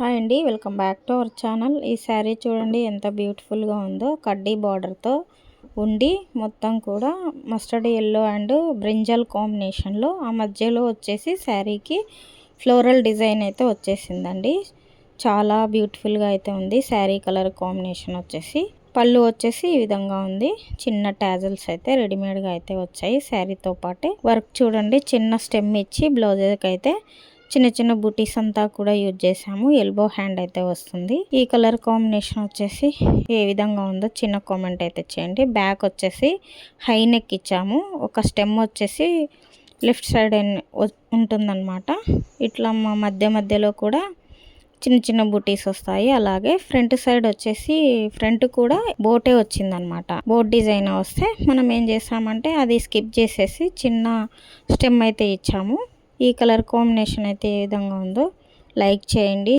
Hi అండి, welcome back to our channel. ఈ శారీ చూడండి ఎంత బ్యూటిఫుల్గా ఉందో. కడ్డీ బార్డర్తో ఉండి మొత్తం కూడా మస్టర్డ్ ఎల్లో అండ్ బ్రింజల్ కాంబినేషన్లో, ఆ మధ్యలో వచ్చేసి శారీకి ఫ్లోరల్ డిజైన్ అయితే వచ్చేసిందండి. చాలా బ్యూటిఫుల్గా అయితే ఉంది. శారీ కలర్ కాంబినేషన్ వచ్చేసి పళ్ళు వచ్చేసి ఈ విధంగా ఉంది. చిన్న టాజల్స్ అయితే రెడీమేడ్గా అయితే వచ్చాయి. శారీతో పాటే వర్క్ చూడండి, చిన్న స్టెమ్ ఇచ్చి బ్లౌజ్కి అయితే చిన్న చిన్న బూటీస్ అంతా కూడా యూజ్ చేసాము. ఎల్బో హ్యాండ్ అయితే వస్తుంది. ఈ కలర్ కాంబినేషన్ వచ్చేసి ఏ విధంగా ఉందో చిన్న కామెంట్ అయితే చేయండి. బ్యాక్ వచ్చేసి హై నెక్ ఇచ్చాము. ఒక స్టెమ్ వచ్చేసి లెఫ్ట్ సైడ్ ఉంటుందన్నమాట. ఇట్లా మా మధ్యలో కూడా చిన్న చిన్న బూటీస్ వస్తాయి. అలాగే ఫ్రంట్ సైడ్ వచ్చేసి ఫ్రంట్ కూడా బోటే వచ్చిందనమాట. బోట్ డిజైన్ వస్తే మనం ఏం చేసామంటే అది స్కిప్ చేసేసి చిన్న స్టెమ్ అయితే ఇచ్చాము. ఈ కలర్ కాంబినేషన్ అయితే ఏ విధంగా ఉందో లైక్ చేయండి.